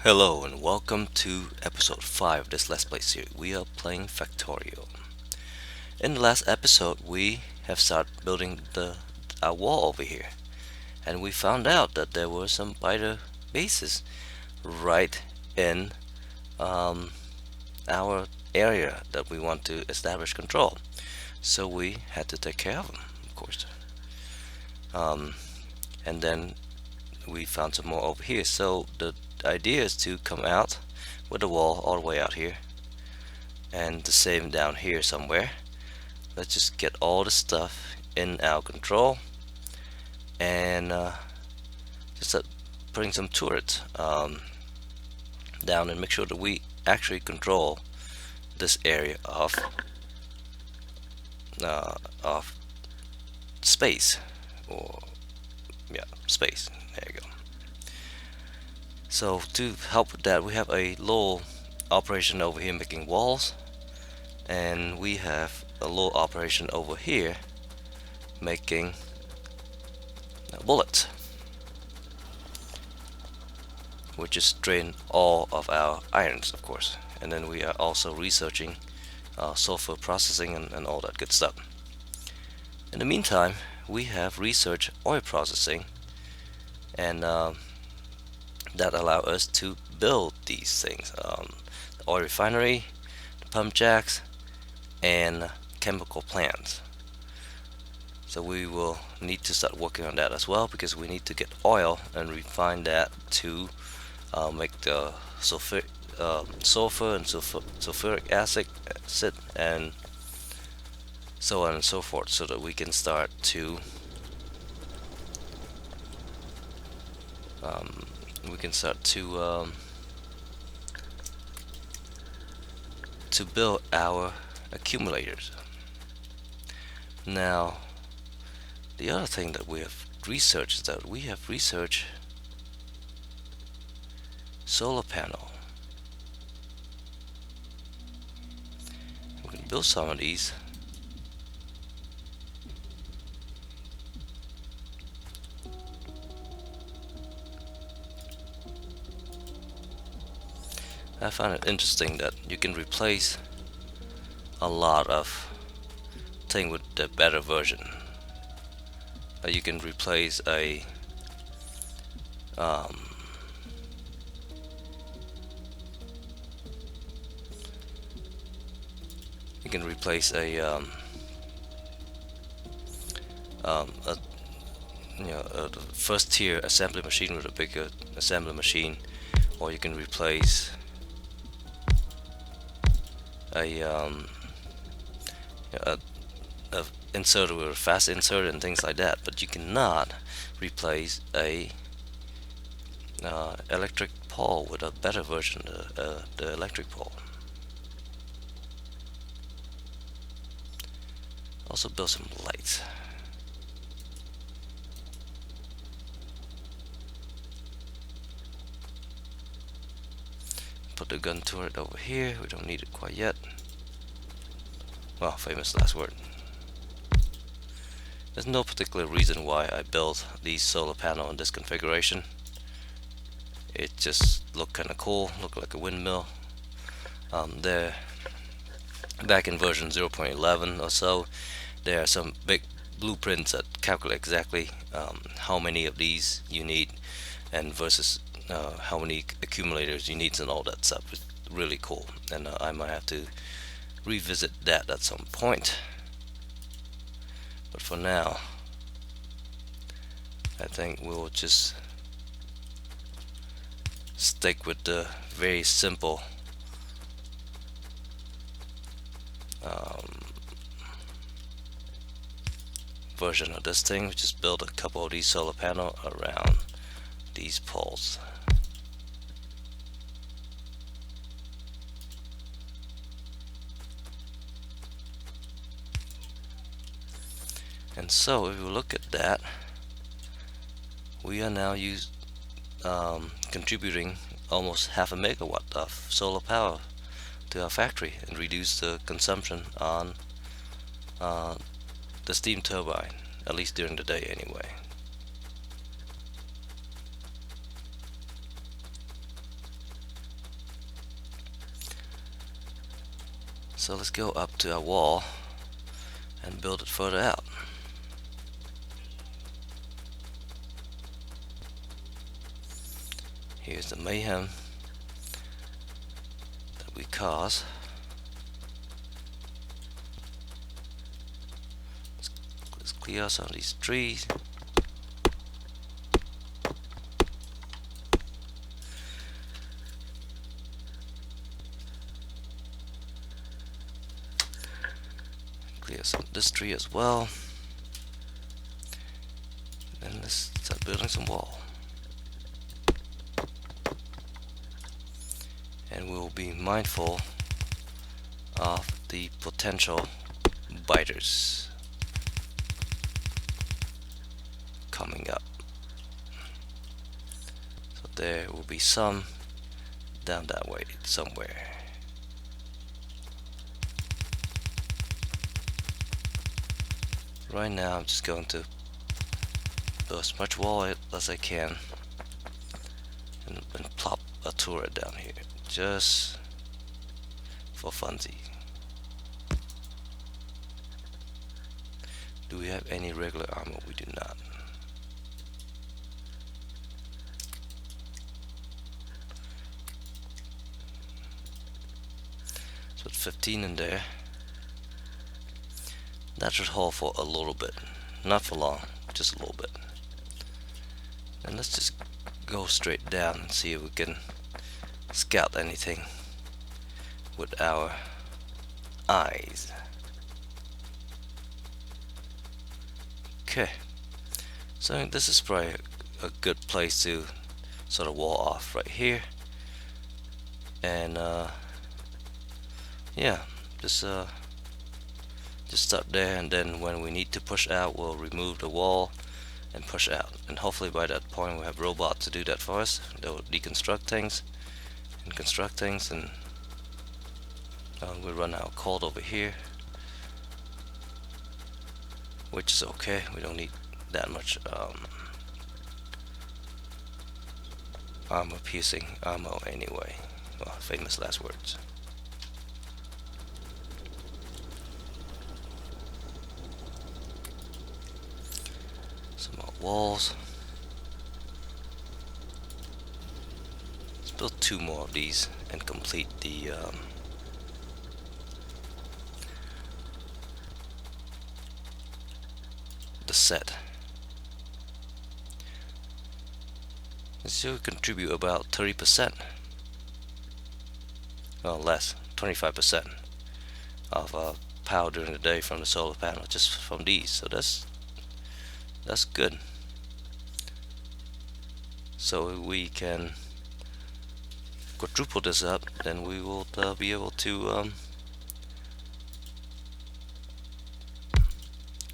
Hello and welcome to episode 5 of this Let's Play series. We are playing Factorio. In the last episode, we have started building our wall over here, and we found out that there were some biter bases right in um, our area that we want to establish control. So we had to take care of them, of course. Um, and then we found some more over here. So the idea is to come out with the wall all the way out here and the same down here somewhere. Let's just get all the stuff in our control and just start putting some turrets down and make sure that we actually control this area of space, or yeah, space. There you go. So to help with that, we have a little operation over here making walls, and we have a little operation over here making bullets, which is drain all of our irons, of course. And then we are also researching sulfur processing and all that good stuff. In the meantime, we have research oil processing, and that allow us to build these things: the oil refinery, the pump jacks, and chemical plants. So we will need to start working on that as well, because we need to get oil and refine that to make the sulfur and sulfuric acid and so on and so forth, so that we can start to um, to build our accumulators. Now, the other thing that we have researched is that we have researched solar panel. We can build some of these. I find it interesting that you can replace a lot of things with the better version. You can replace um, a a first tier assembly machine with a bigger assembly machine, or you can replace a inserter with a fast insert and things like that, but you cannot replace a electric pole with a better version, the electric pole. Also build some lights. Put the gun turret over here. We don't need it quite yet. Well, famous last word. There's no particular reason why I built these solar panel in this configuration. It just looked kind of cool, looked like a windmill. There, back in version 0.11 or so, there are some big blueprints that calculate exactly how many of these you need, and versus how many accumulators you need and all that stuff. It's really cool, and I might have to revisit that at some point. But for now, I think we'll just stick with the very simple version of this thing. We just build a couple of these solar panels around these poles. And so if you look at that, we are now contributing almost half a megawatt of solar power to our factory, and reduce the consumption on the steam turbine, at least during the day anyway. So let's go up to our wall and build it further out. Here's the mayhem that we cause. Let's clear some of these trees. Clear some of this tree as well. Then let's start building some wall. And we'll be mindful of the potential biters coming up. So there will be some down that way somewhere. Right now I'm just going to build as much wall as I can and plop a turret down here just for funsies. Do we have any regular armor? We do not. So it's 15 in there. That should hold for a little bit, not for long, just a little bit. And let's just go straight down and see if we can scout anything with our eyes. Okay, so this is probably a good place to sort of wall off right here. And yeah, just start there, and then when we need to push out, we'll remove the wall and push out. And hopefully by that point we'll have robots to do that for us. They'll deconstruct things and construct things, and we'll run our code over here, which is okay. We don't need that much armor piercing ammo anyway. Well, famous last words. Some more walls. Let's build 2 more of these and complete the set. This will contribute about 30%. Well, less, 25% of power during the day from the solar panel, just from these. So that's good. So we can quadruple this up, then we will be able to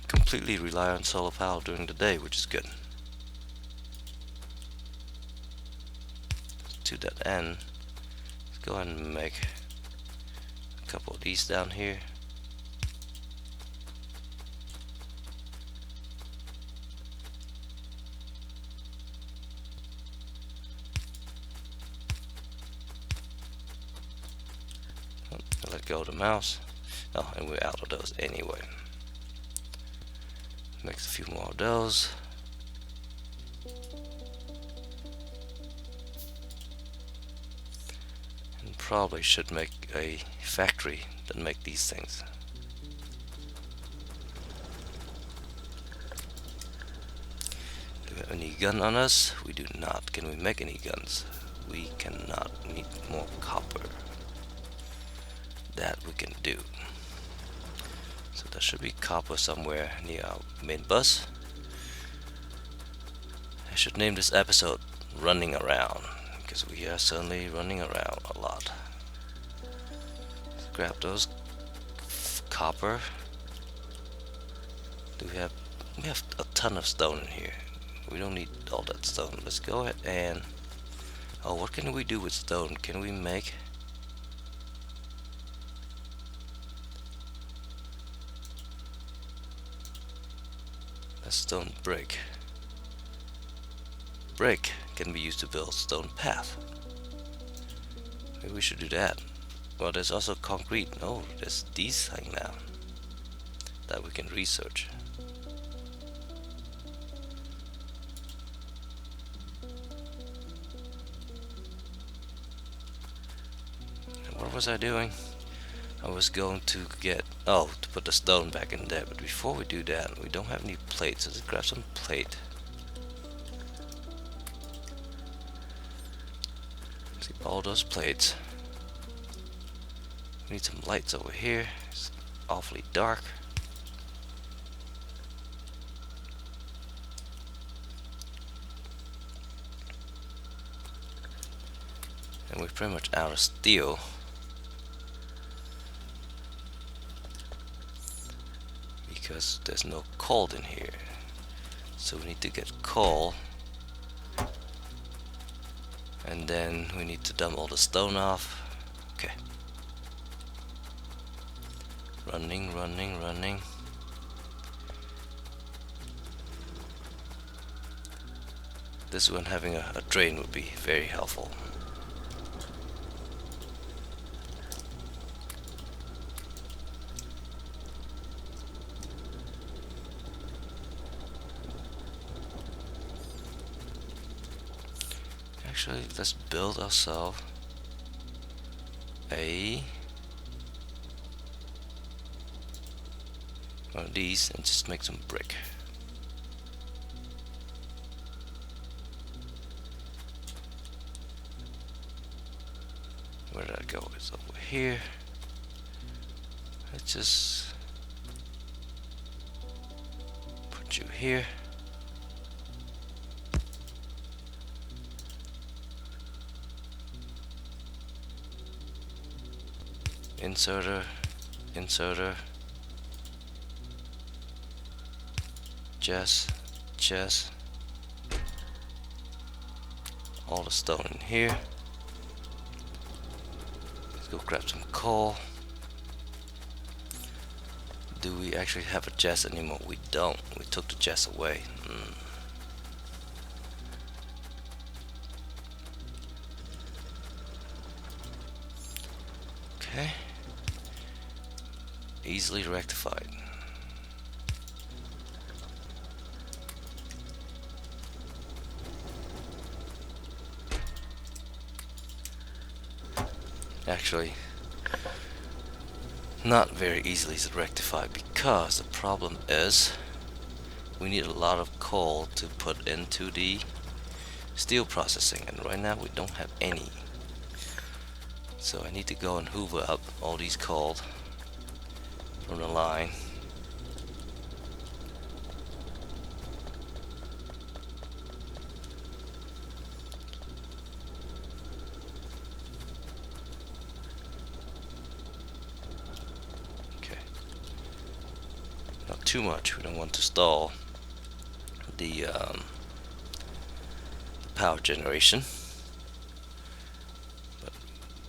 completely rely on solar power during the day, which is good. To that end, let's go ahead and make a couple of these down here. Let go of the mouse. Oh, and we're out of those anyway. Makes a few more of those. And probably should make a factory that make these things. Do we have any gun on us? We do not. Can we make any guns? We cannot. We need more copper. That we can do. So there should be copper somewhere near our main bus. I should name this episode Running Around, because we are certainly running around a lot. Let's grab those copper. We have a ton of stone in here. We don't need all that stone. Let's go ahead and what can we do with stone? Can we make a stone brick? Brick can be used to build stone path. Maybe we should do that. Well, there's also concrete. Oh, there's these things now that we can research. What was I doing? I was going to get, oh, to put the stone back in there. But before we do that, we don't have any plates. Let's grab some plate. See all those plates. We need some lights over here. It's awfully dark. And we're pretty much out of steel. Because there's no coal in here. So we need to get coal. And then we need to dump all the stone off. Okay. Running, running, running. This one, having a drain would be very helpful. Actually, let's build ourselves one of these and just make some brick. Where did I go? It's over here. Let's just put you here. Inserter, inserter, chest, all the stone in here. Let's go grab some coal. Do we actually have a chest anymore? We don't. We took the chest away. Okay. Easily rectified. Actually, not very easily rectified, because the problem is we need a lot of coal to put into the steel processing, and right now we don't have any. So I need to go and hoover up all these coal from the line. Okay. Not too much. We don't want to stall the power generation. But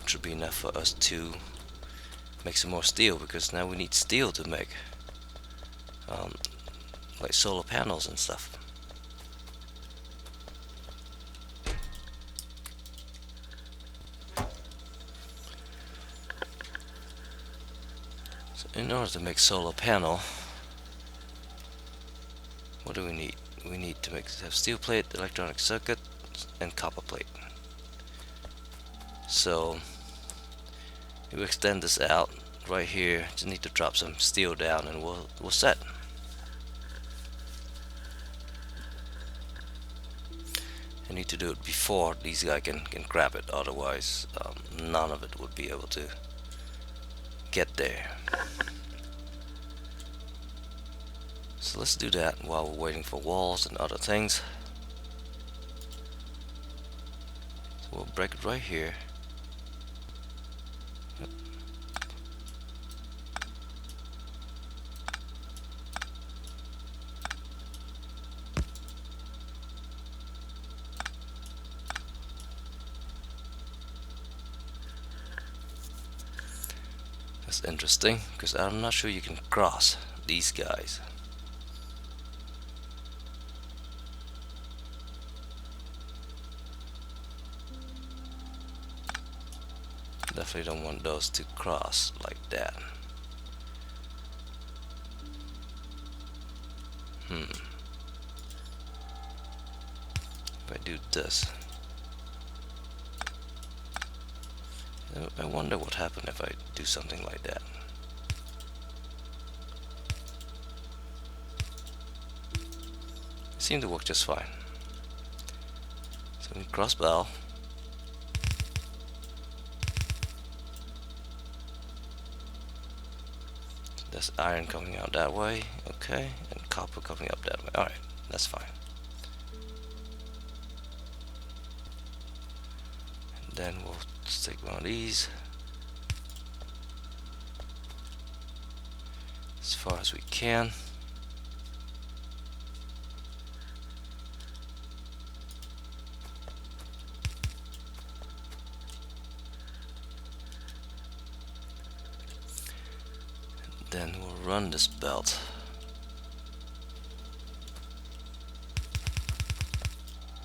it should be enough for us to make some more steel, because now we need steel to make like solar panels and stuff. So in order to make solar panel, what do we need? We need to have steel plate, electronic circuit, and copper plate. So if we extend this out right here, just need to drop some steel down and we'll set. I need to do it before these guys can grab it, otherwise none of it would be able to get there. So let's do that while we're waiting for walls and other things. So we'll break it right here. That's interesting, because I'm not sure you can cross these guys. Definitely don't want those to cross like that. If I do this, I wonder what happened if I do something like that. It seemed to work just fine. So we cross bell. There's iron coming out that way, okay, and copper coming up that way. Alright, that's fine. And then we'll stick one of these as far as we can. Then we'll run this belt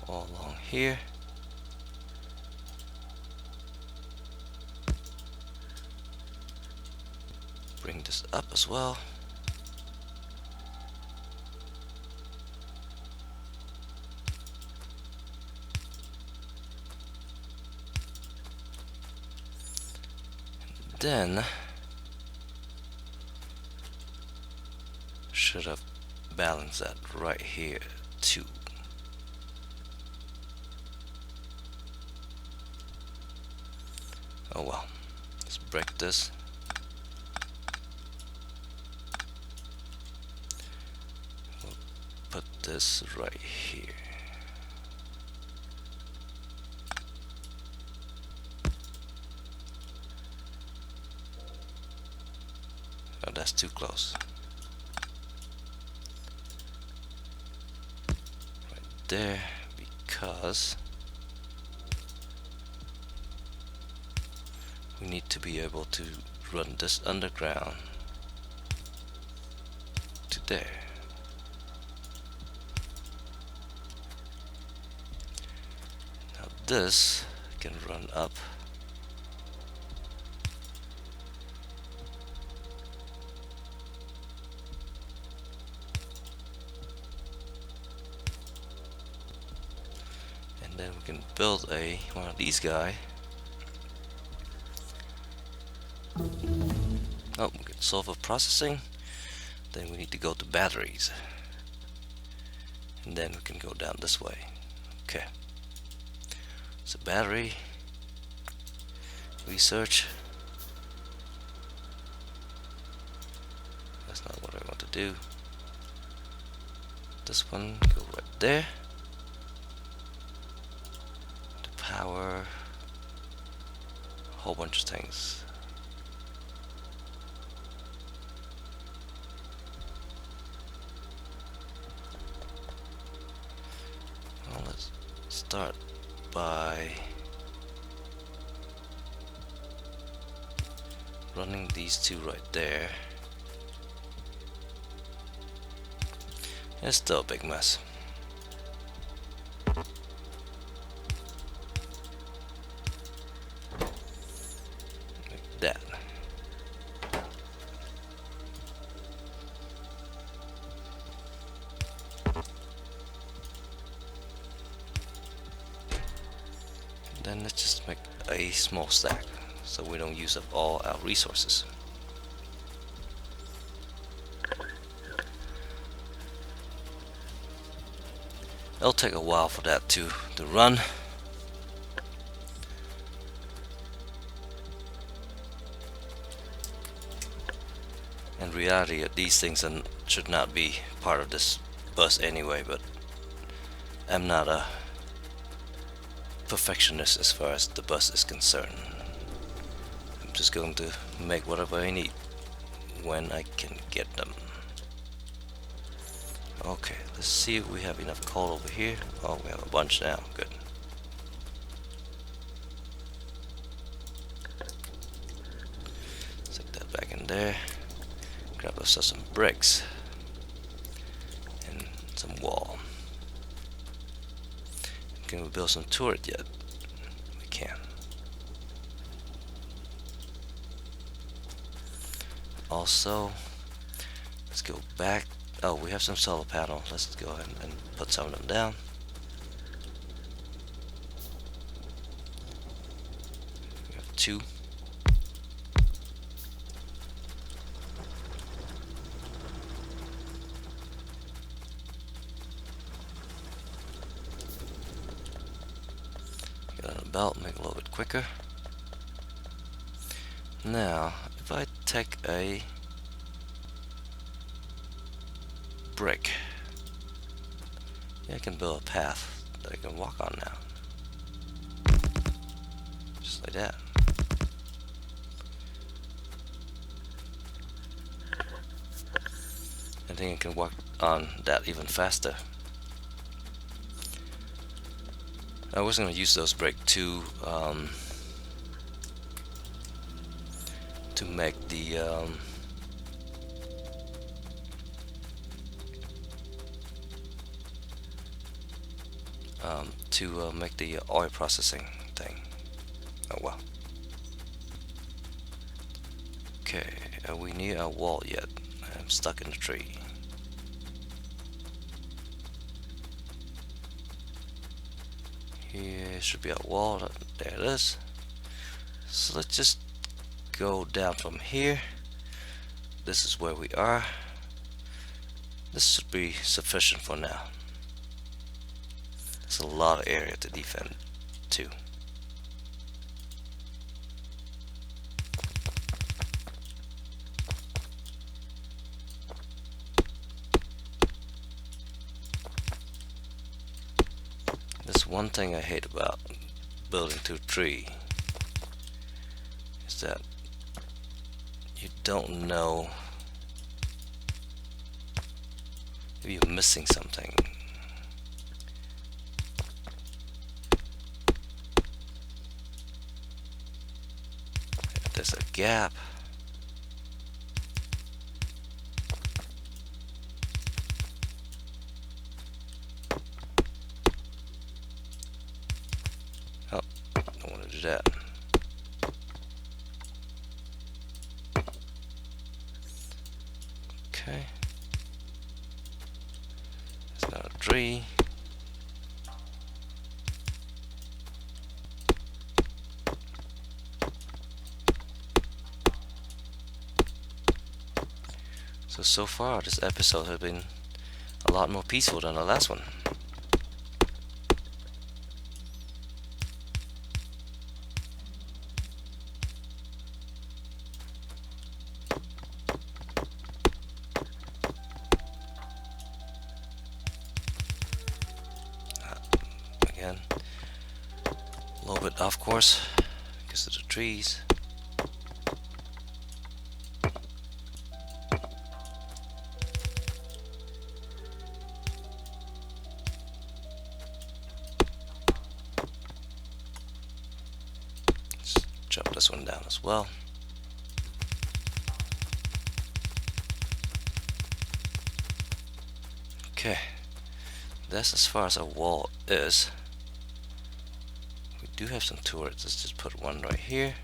all along here. Bring this up as well. And then should have balanced that right here too. Oh well, let's break this. We'll put this right here. Oh, that's too close. There, because we need to be able to run this underground to there. Now this can run up and then we can build one of these guys. Oh, we can solve a processing. Then we need to go to batteries, and then we can go down this way. Okay, so battery research. That's not what I want to do. This one go right there. To power a whole bunch of things. Well, let's start by running these two right there. It's still a big mess. Like that. Then let's just make a small stack so we don't use up all our resources. It'll take a while for that to run. In reality, these things should not be part of this bus anyway, but I'm not a perfectionist as far as the bus is concerned. I'm just going to make whatever I need when I can get them. Okay, let's see if we have enough coal over here. Oh, we have a bunch now. Good. Stick that back in there. Grab us some bricks and some wall. Can we build some turret yet? We can. Also, let's go back. Oh, we have some solar panel. Let's go ahead and put some of them down. We have two. Get on the belt, make it a little bit quicker. Now, if I take a brick, I can build a path that I can walk on now. Just like that. I think I can walk on that even faster. I was going to use those bricks to make the make the oil processing thing. Oh well. Okay, are we near a wall yet? I'm stuck in the tree. Here should be a wall. There it is. So let's just go down from here. This is where we are. This should be sufficient for now. There's a lot of area to defend too. There's one thing I hate about building to a tree is that you don't know if you're missing something. If there's a gap, oh, I don't want to do that. Okay. It's not a tree. So far this episode has been a lot more peaceful than the last one. Again, a little bit off course because of the trees. Chop this one down as well. Okay, that's as far as our wall is. We do have some turrets. Let's just put one right here.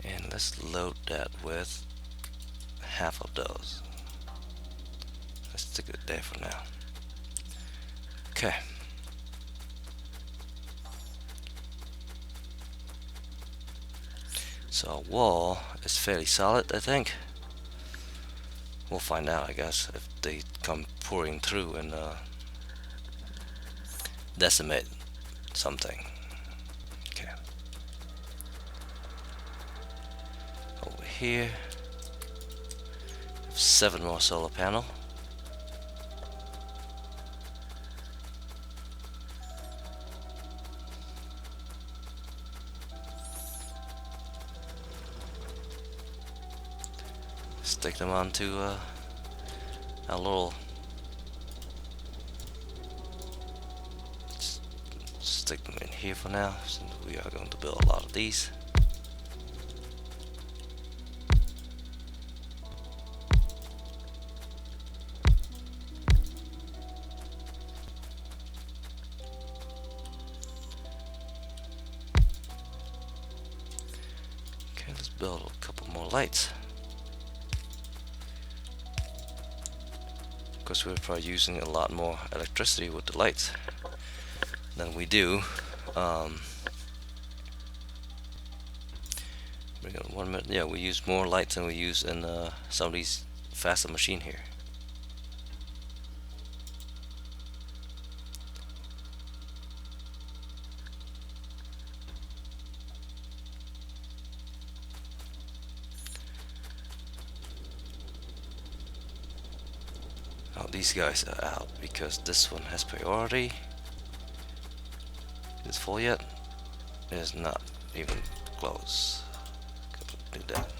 And let's load that with half of those. Let's stick it there for now. Okay. So our wall is fairly solid, I think. We'll find out, I guess, if they come pouring through and decimate something. Okay. Over here, 7 more solar panel. Stick them onto a little. Just stick them in here for now, since we are going to build a lot of these. Okay, let's build a couple more lights. Because we're probably using a lot more electricity with the lights than we do. Bring on 1 minute. Yeah, we use more lights than we use in some of these faster machine here. Oh, these guys are out because this one has priority. Is it full yet? It is not even close. Do that.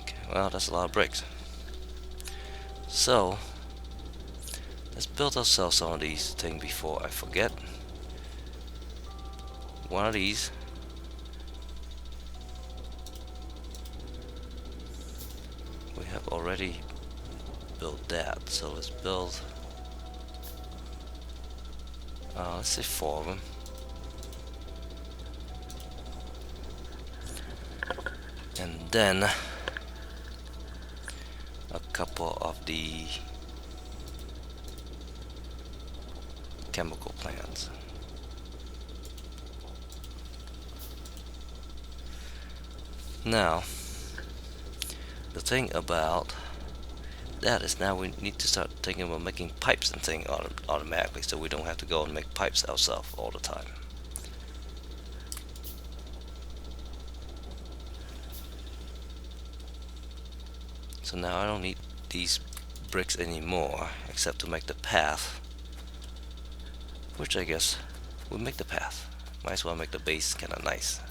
Okay, well, that's a lot of bricks. So let's build ourselves some of these things before I forget. One of these. We have already built that, so let's build, let's say 4 of them. And then a couple of the chemical plants. Now, the thing about that is now we need to start thinking about making pipes and things automatically, so we don't have to go and make pipes ourselves all the time. So now I don't need these bricks anymore, except to make the path, which I guess will make the path. Might as well make the base kind of nice.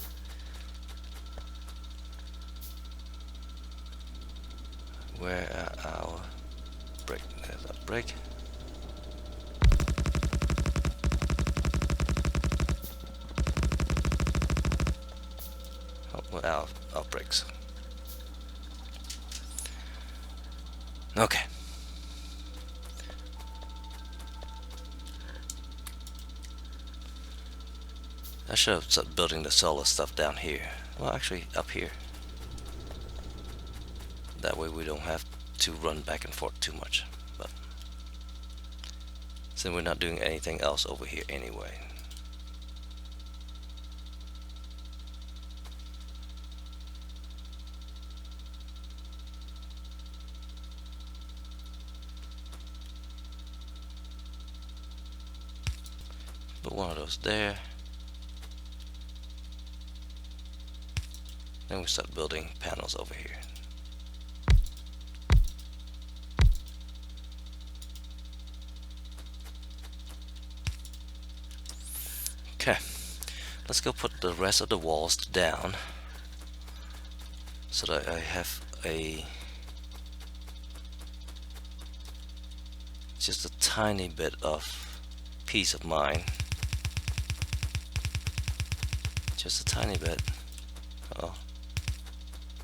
Where are our brick? There's a brick. Oh, well, our bricks. Okay. I should have started building the solar stuff down here. Well, actually, up here. That way we don't have to run back and forth too much. But since we're not doing anything else over here anyway. Put one of those there. Then we start building panels over here. Okay, let's go put the rest of the walls down so that I have just a tiny bit of peace of mind. Just a tiny bit. Oh,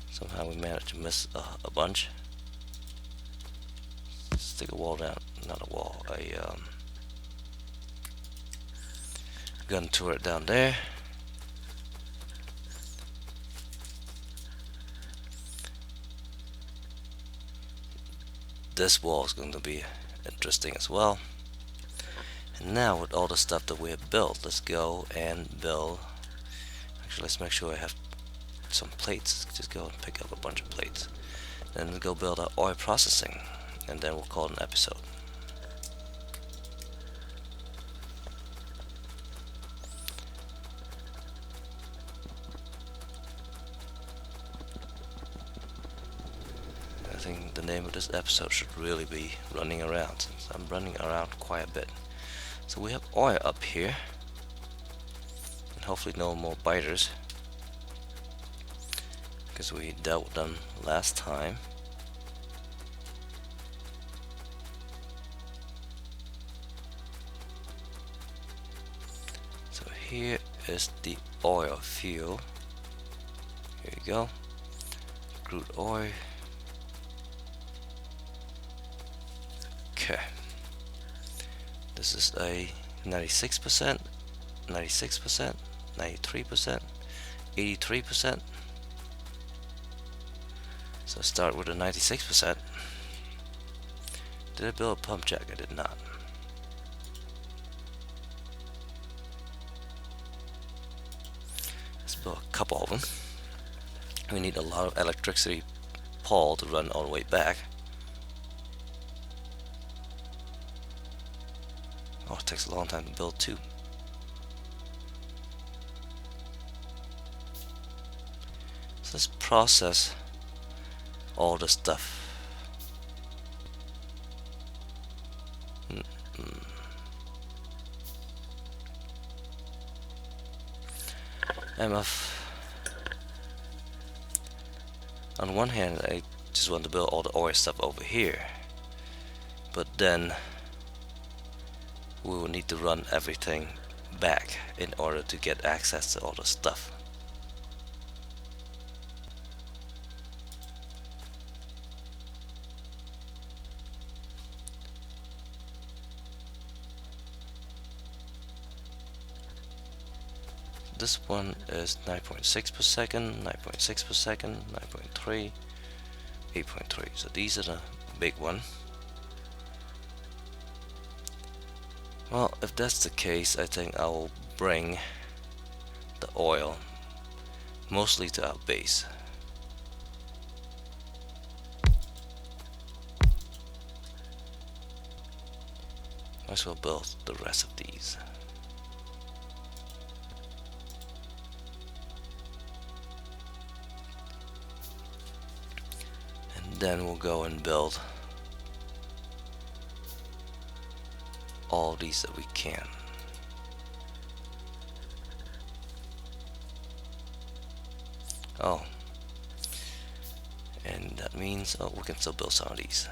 somehow we managed to miss a bunch. Stick a wall down, not a wall, a gun turret down there. This wall is going to be interesting as well. And now with all the stuff that we have built, let's go and build. Actually, let's make sure I have some plates. Just go and pick up a bunch of plates. Then we'll go build our oil processing, and then we'll call it an episode. I think the name of this episode should really be running around, since I'm running around quite a bit. So we have oil up here, and hopefully no more biters, because we dealt with them last time. So here is the oil fuel. Here you go. Crude oil. Okay. This is a 96%, 96%, 93%, 83%. So I start with a 96%. Did I build a pump jack? I did not. Let's build a couple of them. We need a lot of electricity pole to run all the way back. Oh, it takes a long time to build too. So let's process all the stuff. On one hand, I just want to build all the oil stuff over here, but then we will need to run everything back in order to get access to all the stuff. This one is 9.6 per second, 9.6 per second, 9.3, 8.3. So these are the big one. Well, if that's the case, I think I will bring the oil mostly to our base. Might as well build the rest of these. Then we'll go and build all these that we can. Oh, and that means we can still build some of these.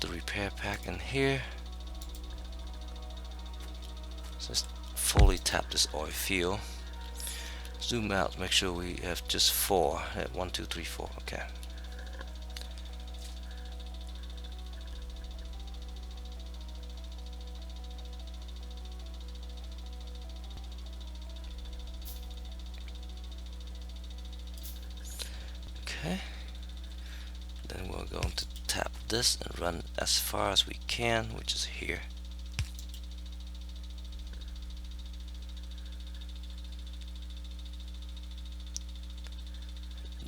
The repair pack in here. Just fully tap this oil field. Zoom out, make sure we have just 4. 1, 2, 3, 4. Okay. Okay. Then we're going to tap this and run as far as we can, which is here.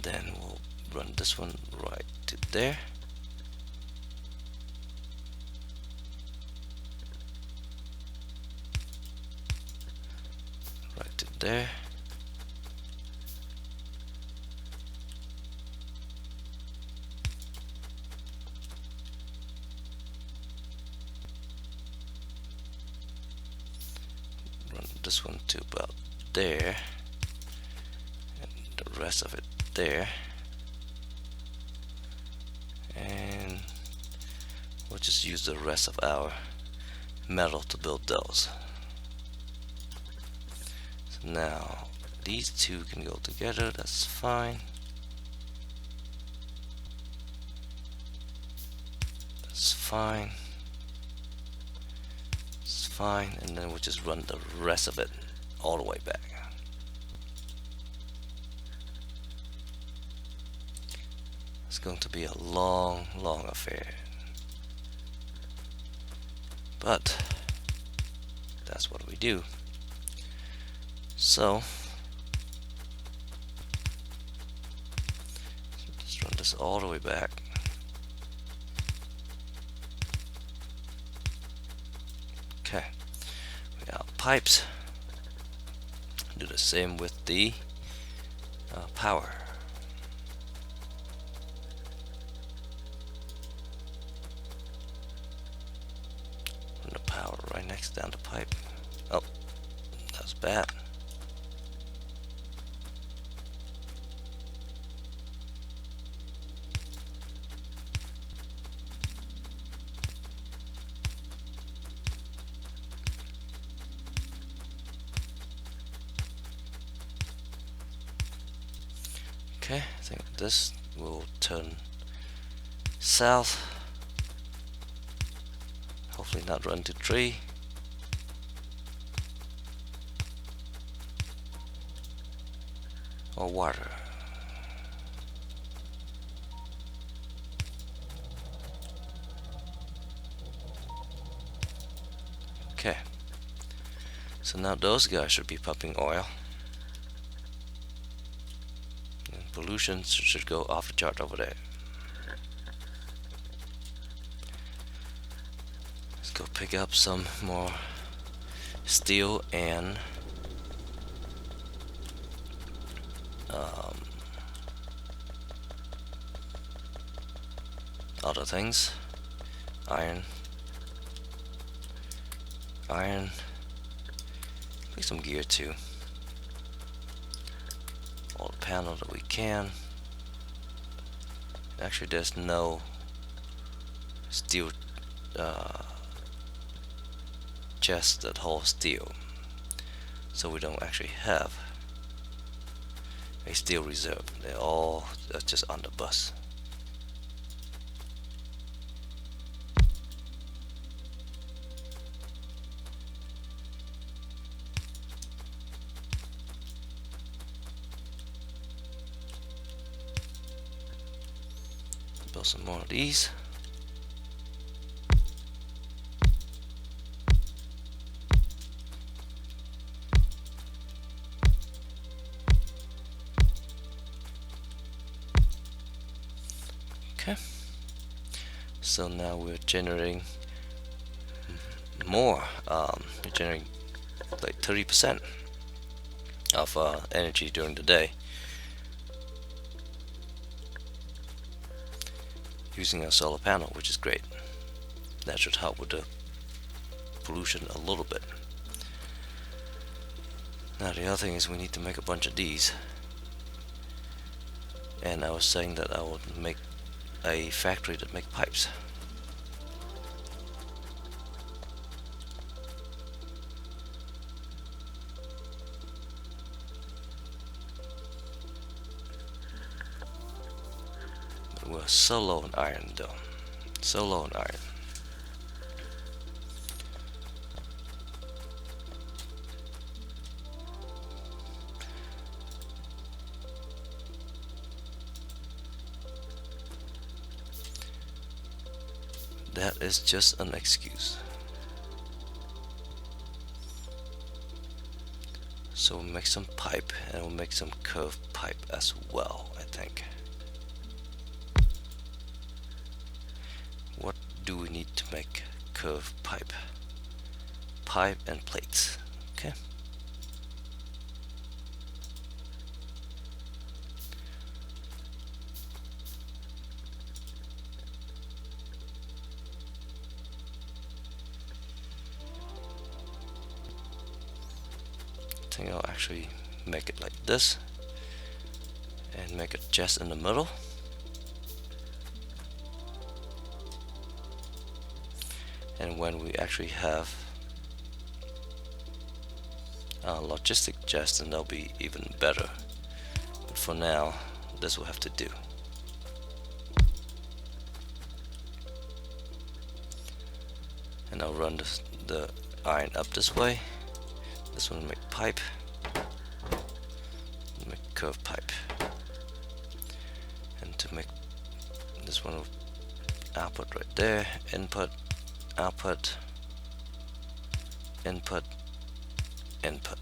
Then we'll run this one right to there. Right to there. This one to about there, and the rest of it there, and we'll just use the rest of our metal to build those. So now these two can go together, that's fine. That's fine. Fine, and then we'll just run the rest of it all the way back. It's going to be a long affair, but that's what we do. So just run this all the way back. Okay, we got pipes. Do the same with the power. Run the power right next down the pipe. Oh, It's bad. Okay, I think this will turn south. Hopefully not run into tree. Or water. Okay. So now those guys should be pumping oil. And pollution should go off the chart over there. Let's go pick up some more steel and other things. Iron. Pick some gear too. All the panel that we can. Actually, there's no steel chest that holds steel, so we don't actually have a steel reserve. They're all just on the bus. Build some more of these. Okay, so now we're generating more. We're generating like 30% of energy during the day using a solar panel, which is great. That should help with the pollution a little bit. Now the other thing is we need to make a bunch of these, and I was saying that I would make a factory that make pipes. But we're so low on iron though. So low on iron. That is just an excuse. So we'll make some pipe, and we'll make some curved pipe as well, I think. What do we need to make curved pipe? Pipe and plates. Okay. I think I'll actually make it like this and make it just in the middle. And when we actually have logistic chests, then they'll be even better. But for now, this will have to do. And I'll run the iron up this way. This one will make pipe. Make curved pipe. And to make this one output right there, input, output, input, input.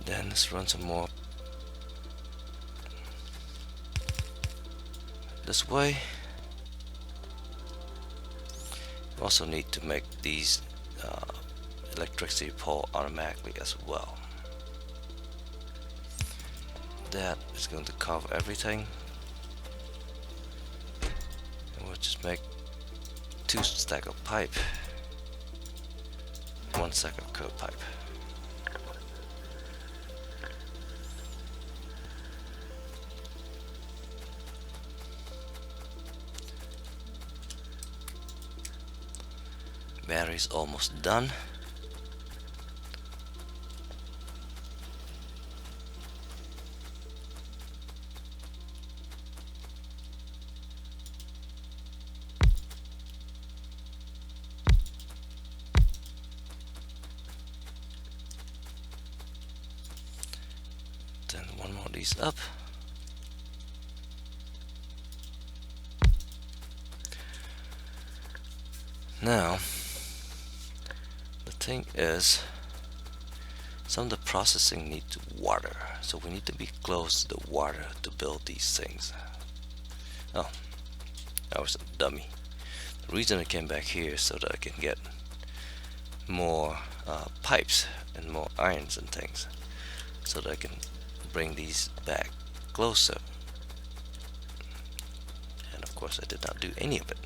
Then let's run some more this way. Also need to make these electricity pole automatically as well. That is going to cover everything, and we'll just make 2 stack of pipe, 1 stack of curb pipe. Battery's almost done. Then one more of these up. Now, the thing is, some of the processing needs water, so we need to be close to the water to build these things. Oh, I was a dummy. The reason I came back here is so that I can get more pipes and more irons and things, so that I can bring these back closer. And of course I did not do any of it.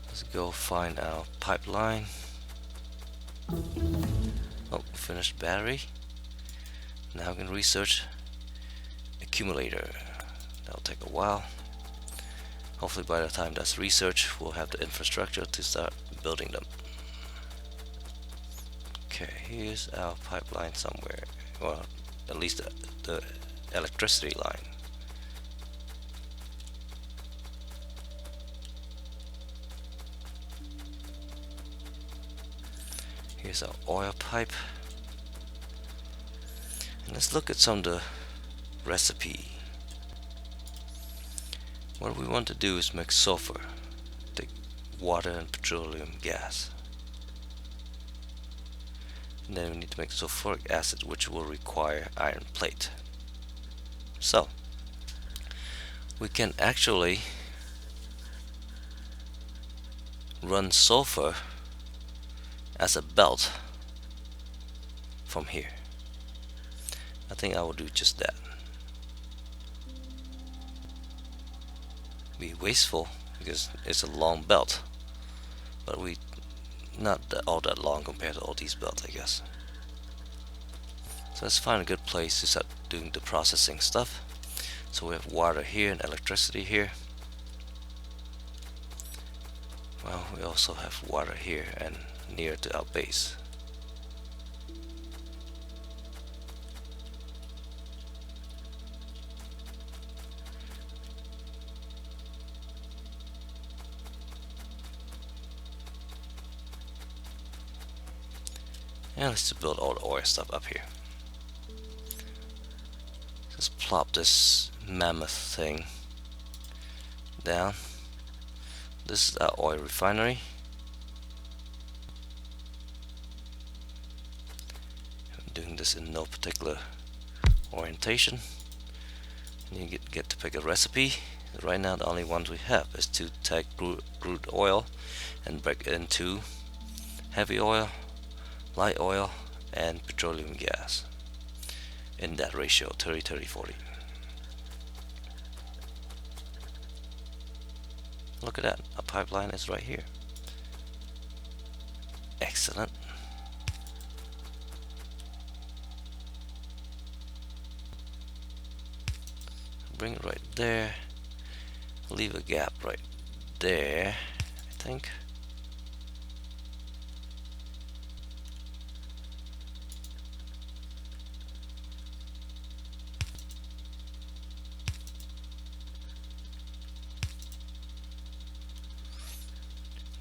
Let's go find our pipeline. Oh, finished battery. Now we can research accumulator. That'll take a while. Hopefully by the time that's researched, we'll have the infrastructure to start building them. Okay, here's our pipeline somewhere. Well, at least the electricity line. Here's our oil pipe. And let's look at some of the recipe. What we want to do is make sulfur, take water and petroleum gas. And then we need to make sulfuric acid, which will require iron plate. So, we can actually run sulfur as a belt from here. I think I will do just that. Be wasteful because it's a long belt, but we not all that long compared to all these belts, I guess. So let's find a good place to start doing the processing stuff. So we have water here and electricity here. Well, we also have water here and near to our base. And let's just build all the oil stuff up here. Just plop this mammoth thing down. This is our oil refinery. I'm doing this in no particular orientation. And you get to pick a recipe. Right now the only ones we have is to take crude oil and break it into heavy oil, light oil, and petroleum gas in that ratio, 30-30-40. Look at that, a pipeline is right here. Excellent. Bring it right there. Leave a gap right there, I think.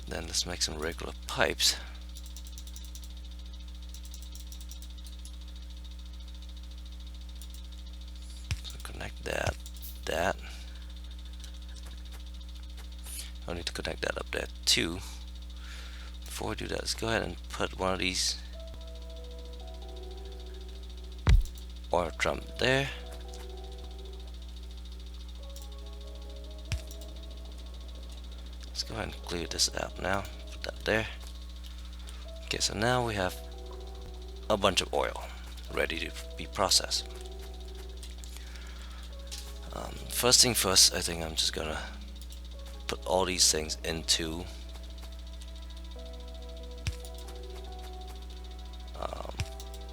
Then let's make some regular pipes. So connect that. I need to connect that up there too. Before we do that, let's go ahead and put one of these oil drum there. go ahead and clear this out now. Put that there. Okay, so now we have a bunch of oil ready to be processed. First thing first, I think I'm just gonna put all these things into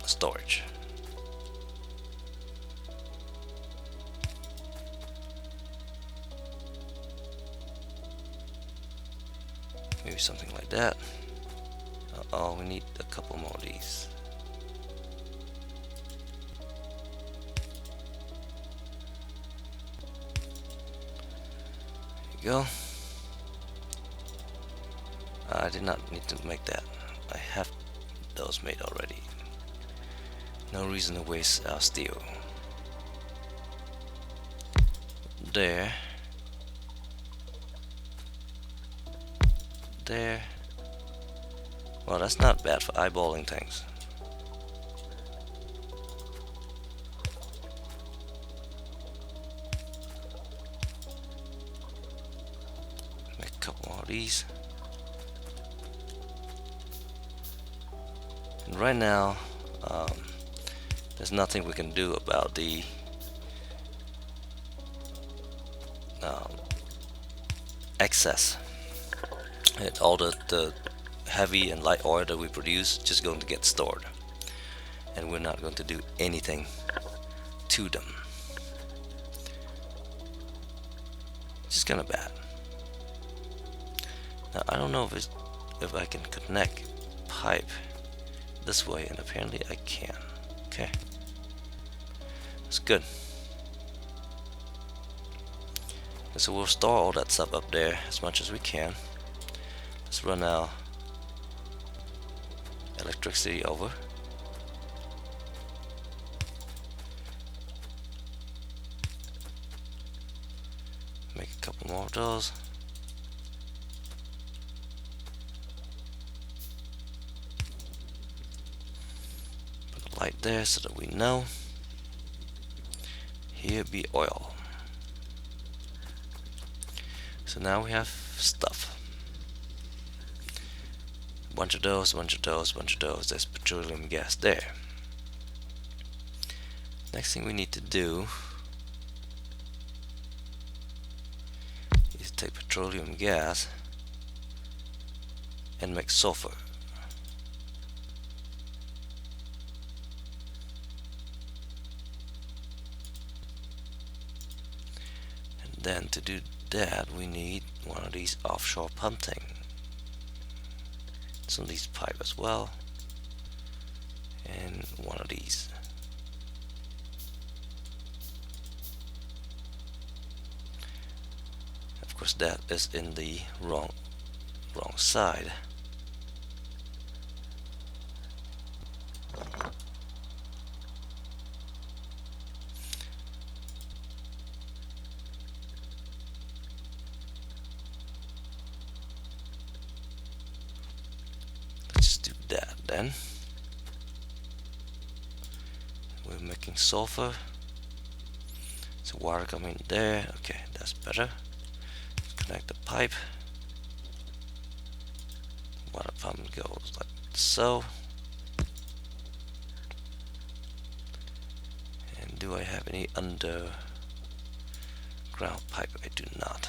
storage. Maybe something like that. Oh, we need a couple more of these. There you go. I did not need to make that. I have those made already. No reason to waste our steel. There. There. Well, that's not bad for eyeballing things. Make a couple more of these. And right now, there's nothing we can do about the excess. And all the heavy and light oil that we produce just going to get stored, and we're not going to do anything to them. It's just kind of bad. Now I don't know if I can connect pipe this way, and apparently I can. Okay, that's good. And so we'll store all that stuff up there as much as we can. Let's run our electricity over. Make a couple more of those. Put a light there so that we know. Here be oil. So now we have stuff. Bunch of those, bunch of those, bunch of those. There's petroleum gas there. Next thing we need to do is take petroleum gas and make sulfur. And then to do that we need one of these offshore pump things. Some of these pipe as well, and one of these. Of course that is in the wrong side. That then we're making sulfur, so water coming there. Okay, that's better. Let's connect the pipe. Water pump goes like so. And do I have any underground pipe? I do not.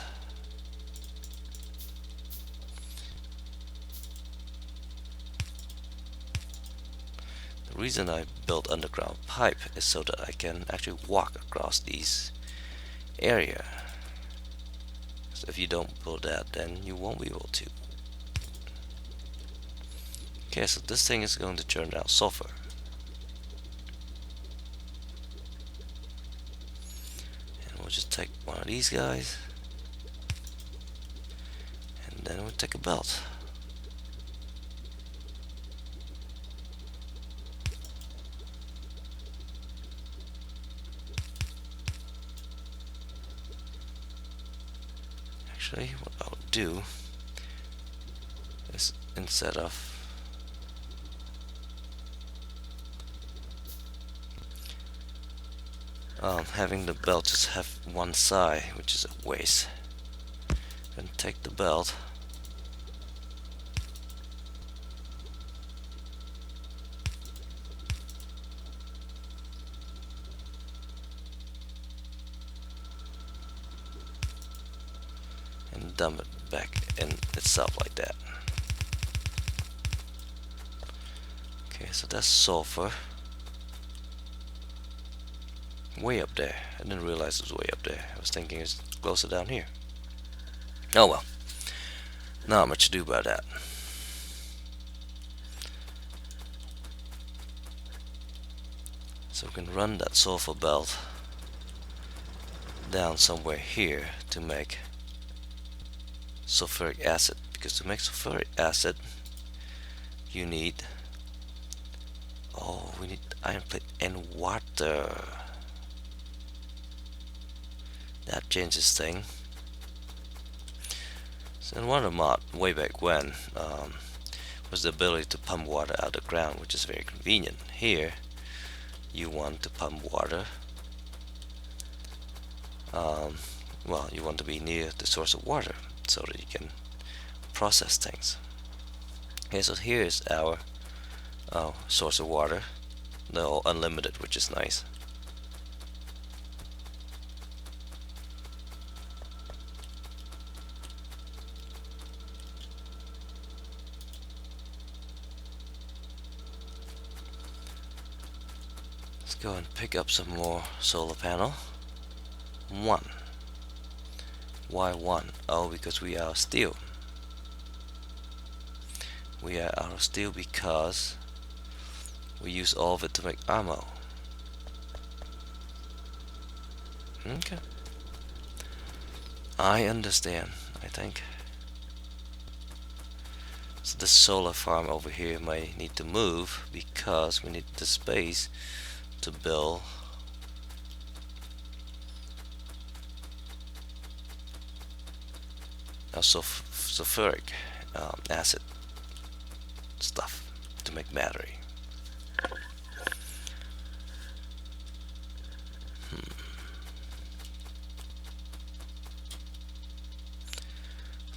The reason I built underground pipe is so that I can actually walk across these area. So if you don't build that, then you won't be able to. Okay, so this thing is going to churn out sulfur. And we'll just take one of these guys, and then we'll take a belt. Actually, what I'll do is, instead of having the belt just have one side, which is a waste, and take the belt and dump it back in itself like that. Okay, so that's sulfur. Way up there. I didn't realize it was way up there. I was thinking it's closer down here. Oh well. Not much to do about that. So we can run that sulfur belt down somewhere here to make sulfuric acid, because to make sulfuric acid you need, we need iron plate and water. That changes thing. So in one of the mod way back when was the ability to pump water out of the ground, which is very convenient. Here you want to pump water, well, you want to be near the source of water so that you can process things. Okay, so here's our source of water, the unlimited, which is nice. Let's go and pick up some more solar panel. 1. Why 1? Oh, because we are out of steel. We are out of steel because we use all of it to make ammo. Okay. I understand, I think. So the solar farm over here might need to move because we need the space to build sulfuric acid stuff to make battery.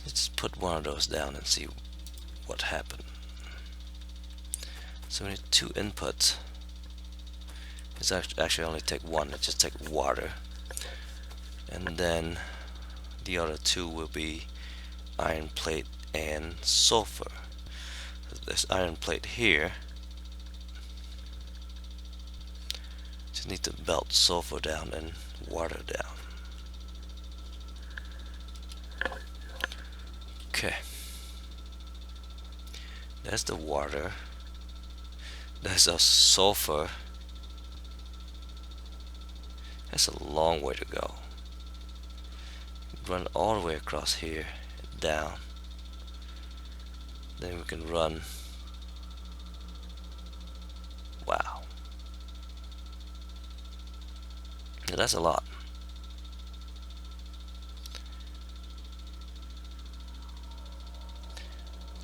Let's put one of those down and see what happened. So we need 2 inputs. It's actually only take 1. Let's just take water, and then the other 2 will be iron plate and sulfur. This iron plate here, just need to belt sulfur down and water down. Okay, there's the water, there's our sulfur. That's a long way to go. Run all the way across here, down. Then we can run. Wow. Yeah, that's a lot.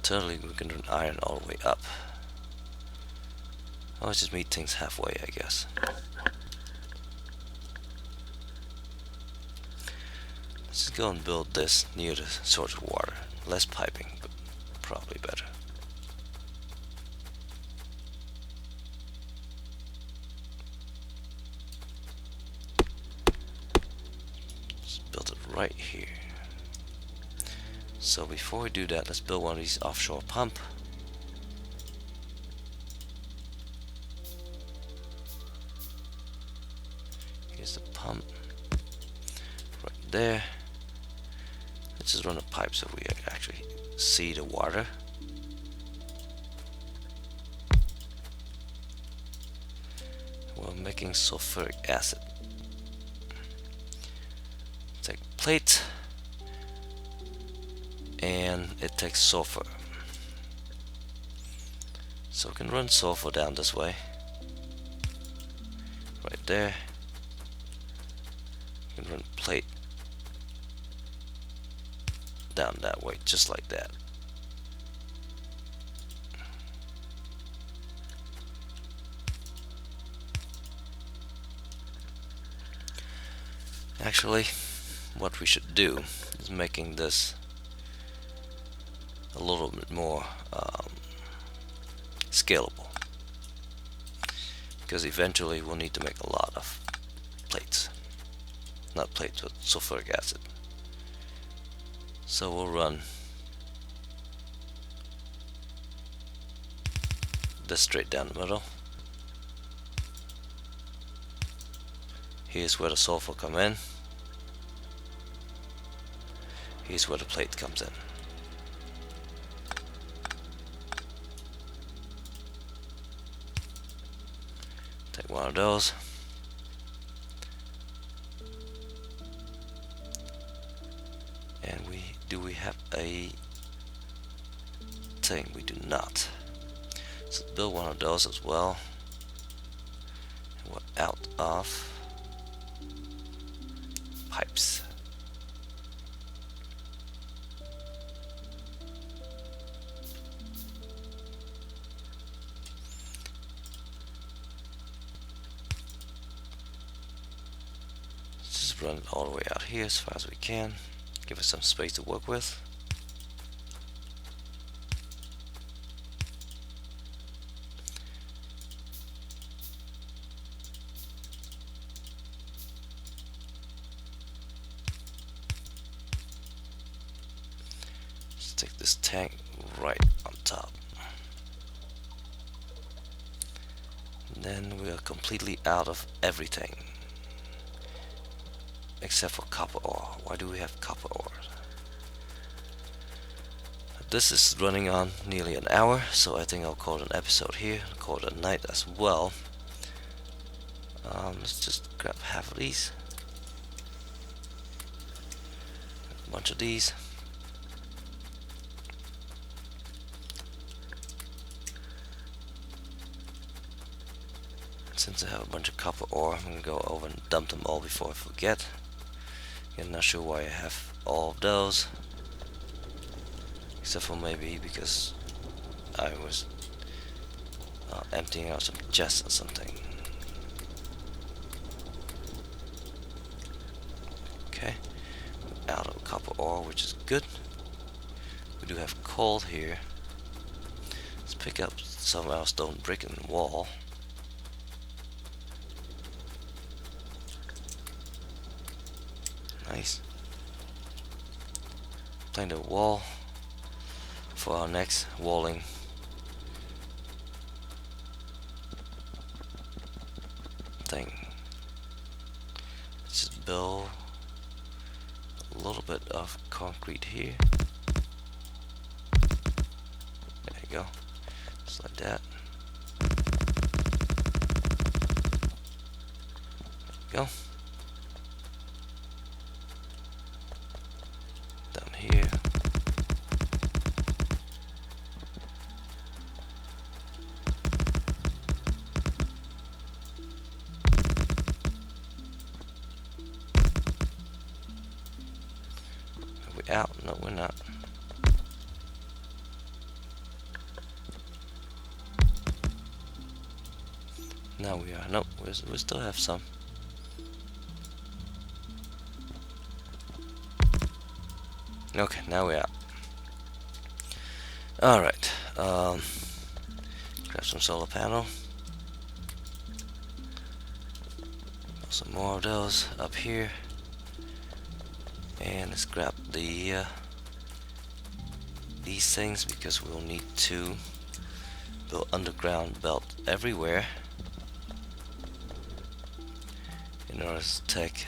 Totally, we can run iron all the way up. Let's just meet things halfway, I guess. Let's just go and build this near the source of water. Less piping, but probably better. Just build it right here. So before we do that, let's build one of these offshore pump. Here's the pump right there. Let's just run a pipe so we actually see the water. We're making sulfuric acid. Take plate, and it takes sulfur. So we can run sulfur down this way. Right there. We can run plate down that way, just like that. Actually, what we should do is making this a little bit more scalable, because eventually we'll need to make a lot of plates. Not plates, but sulfuric acid. So we'll run this straight down the middle. Here's where the sulfur come in. Here's where the plate comes in. Take one of those. And we have a thing? We do not. So build one of those as well. And we're out of pipes. Just run it all the way out here as far as we can. Give it some space to work with. Stick this tank right on top. And then we are completely out of everything. Except for copper ore. Why do we have copper ore? This is running on nearly an hour, so I think I'll call it an episode here. I'll call it a night as well. Let's just grab half of these. A bunch of these. Since I have a bunch of copper ore, I'm gonna go over and dump them all before I forget. I'm not sure why I have all of those, except for maybe because I was emptying out some chests or something. Okay, out of copper ore, which is good. We do have coal here. Let's pick up some of our stone brick in the wall. Nice. Playing the wall for our next walling. Thing. Let's just build a little bit of concrete here. There you go. Just like that. There you go. Down here. Are we out? No, we're not. Now we are. Nope, we still have some. Okay, now we're out. Alright. Grab some solar panel. Some more of those up here. And let's grab the these things because we'll need to build underground belt everywhere in order to take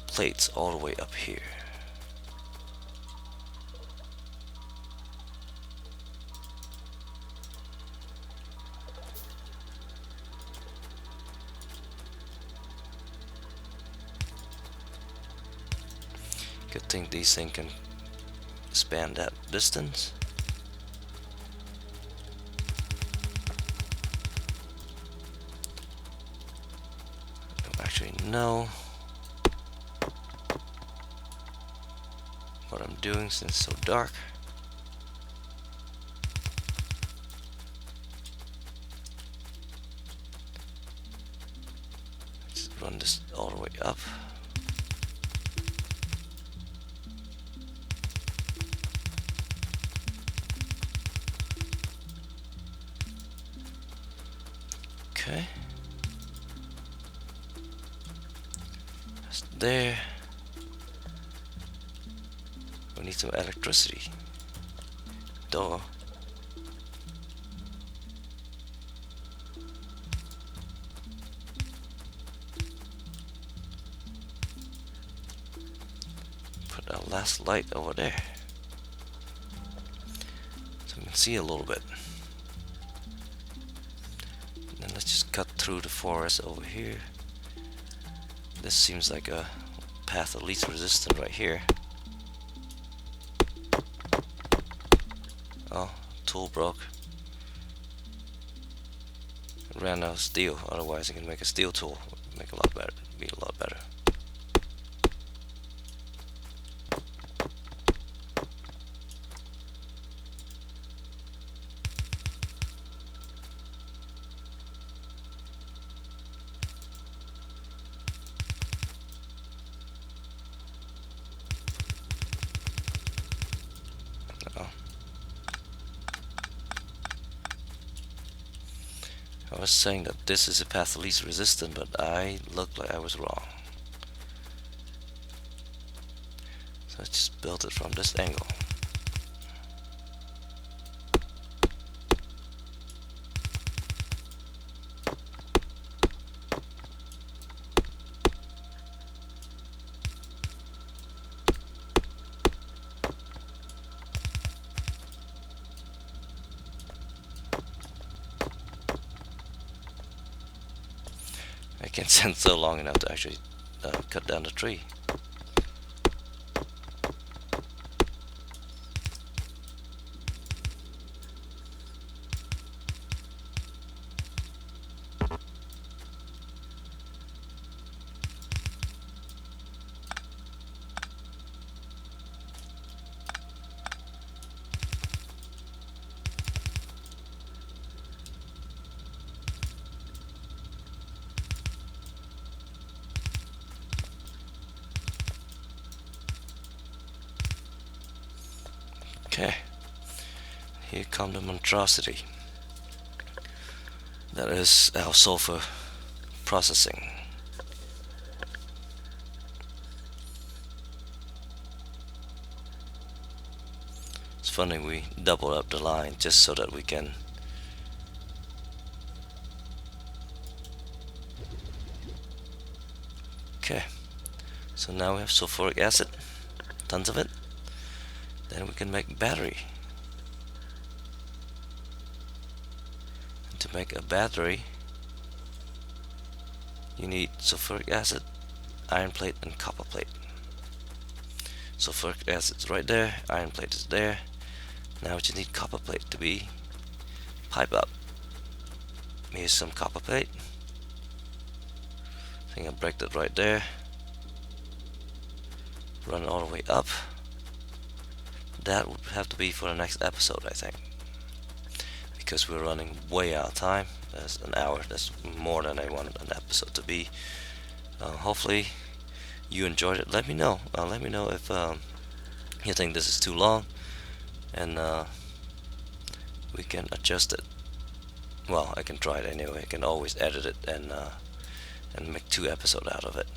plates all the way up here. Good thing these things can span that distance. Don't actually know what I'm doing since it's so dark. Let's run this all the way up. Okay. That's there. We need some electricity. Duh. Put our last light over there, so we can see a little bit. And then let's just cut through the forest over here. This seems like a path of least resistance right here. Oh, tool broke. Ran out of steel. Otherwise, I can make a steel tool. Make a lot better. Be a lot better. Uh-oh. I was saying that this is a path of least resistance, but I looked like I was wrong. So let's just build it from this angle. I can't stand so long enough to actually cut down the tree. Okay, here come the monstrosity. That is our sulfur processing. It's funny, we doubled up the line just so that we can okay, so now we have sulfuric acid, tons of it. Then we can make battery. And to make a battery, you need sulfuric acid, iron plate, and copper plate. Sulfuric acid's right there, iron plate is there. Now we just need copper plate to be pipe up. Here's some copper plate. I think I'll break that right there. Run it all the way up. That would have to be for the next episode, I think, because we're running way out of time. That's an hour. That's more than I wanted an episode to be. Hopefully you enjoyed it. Let me know. Let me know if you think this is too long, and we can adjust it. Well, I can try it anyway. I can always edit it and make 2 episodes out of it.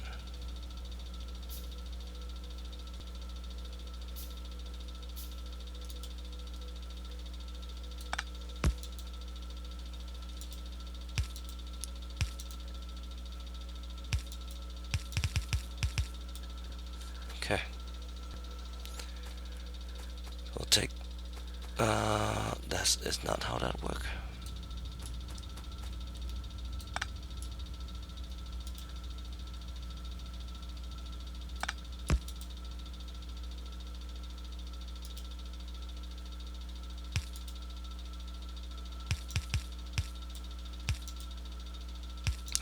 Okay. We'll take. That is not how that works.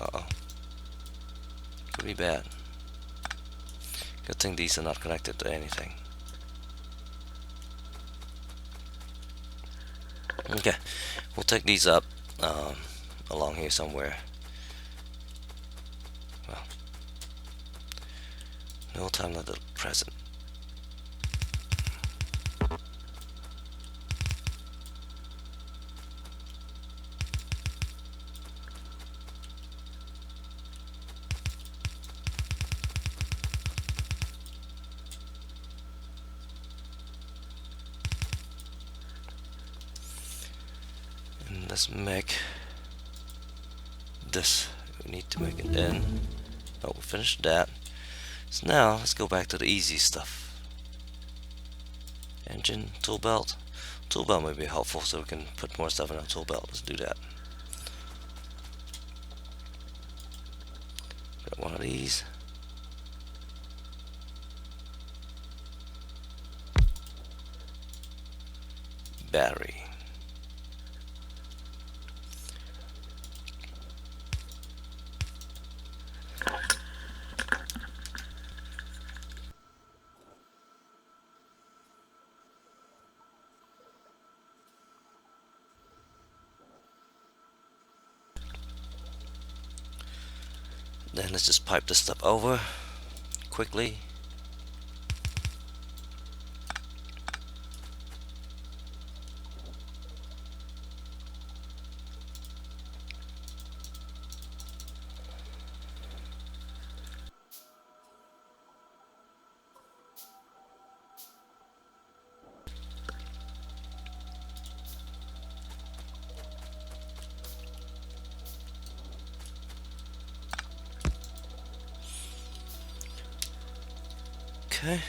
Uh-oh. Could be bad. Good thing these are not connected to anything. Okay, we'll take these up along here somewhere. Well, no time like the present. let's make this. We need to make it in. Oh, we finished that. So now let's go back to the easy stuff. Engine, tool belt. Tool belt may be helpful so we can put more stuff in our tool belt. Let's do that. Got one of these. Battery. Then let's just pipe this stuff over quickly. Okay.